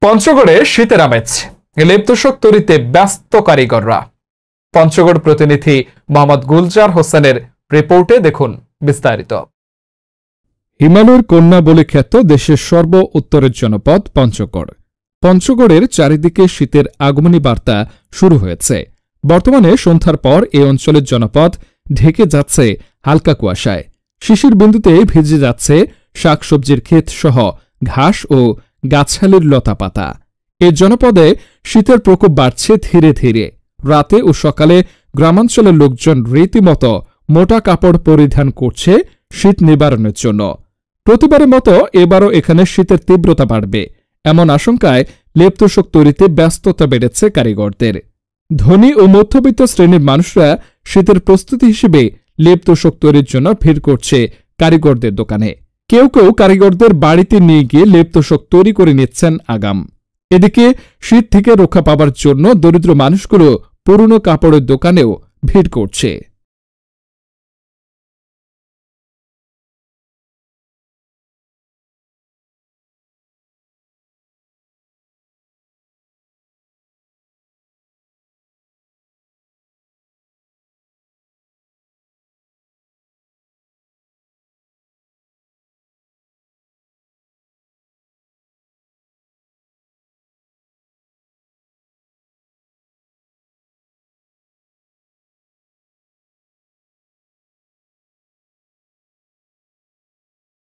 পঞ্চগড়ে শীতের আমেজ, লেপ তোশক তৈরিতে ব্যস্ত কারিগররা। পঞ্চগড় প্রতিনিধি মোহাম্মদ গুলজার হোসেনের রিপোর্টে দেখুন বিস্তারিত। হিমালয়ের কন্যা বলে খ্যাত দেশের সর্ব উত্তরের জনপদ পঞ্চগড়। পঞ্চগড়ের চারিদিকে শীতের আগমনী বার্তা শুরু হয়েছে। বর্তমানে সন্ধ্যার পর এ অঞ্চলের জনপদ ঢেকে যাচ্ছে হালকা কুয়াশায়। শিশির বিন্দুতে ভিজে যাচ্ছে শাকসবজির ক্ষেত সহ ঘাস ও গাছালির লতাপাতা। এ জনপদে শীতের প্রকোপ বাড়ছে ধীরে ধীরে। রাতে ও সকালে গ্রামাঞ্চলের লোকজন রীতিমতো মোটা কাপড় পরিধান করছে শীত নিবারণের জন্য। প্রতিবারের মতো এবারও এখানে শীতের তীব্রতা বাড়বে এমন আশঙ্কায় লেপ তোশক তৈরিতে ব্যস্ততা বেড়েছে কারিগরদের। ধনী ও মধ্যবিত্ত শ্রেণীর মানুষরা শীতের প্রস্তুতি হিসেবে লেপ তোশক তৈরির জন্য ভিড় করছে কারিগরদের দোকানে। কেউ কেউ কারিগরদের বাড়িতে নিয়ে গিয়ে লেপ তোশক তৈরি করে নিচ্ছেন আগাম। এদিকে শীত থেকে রক্ষা পাবার জন্য দরিদ্র মানুষগুলো পুরনো কাপড়ের দোকানেও ভিড় করছে।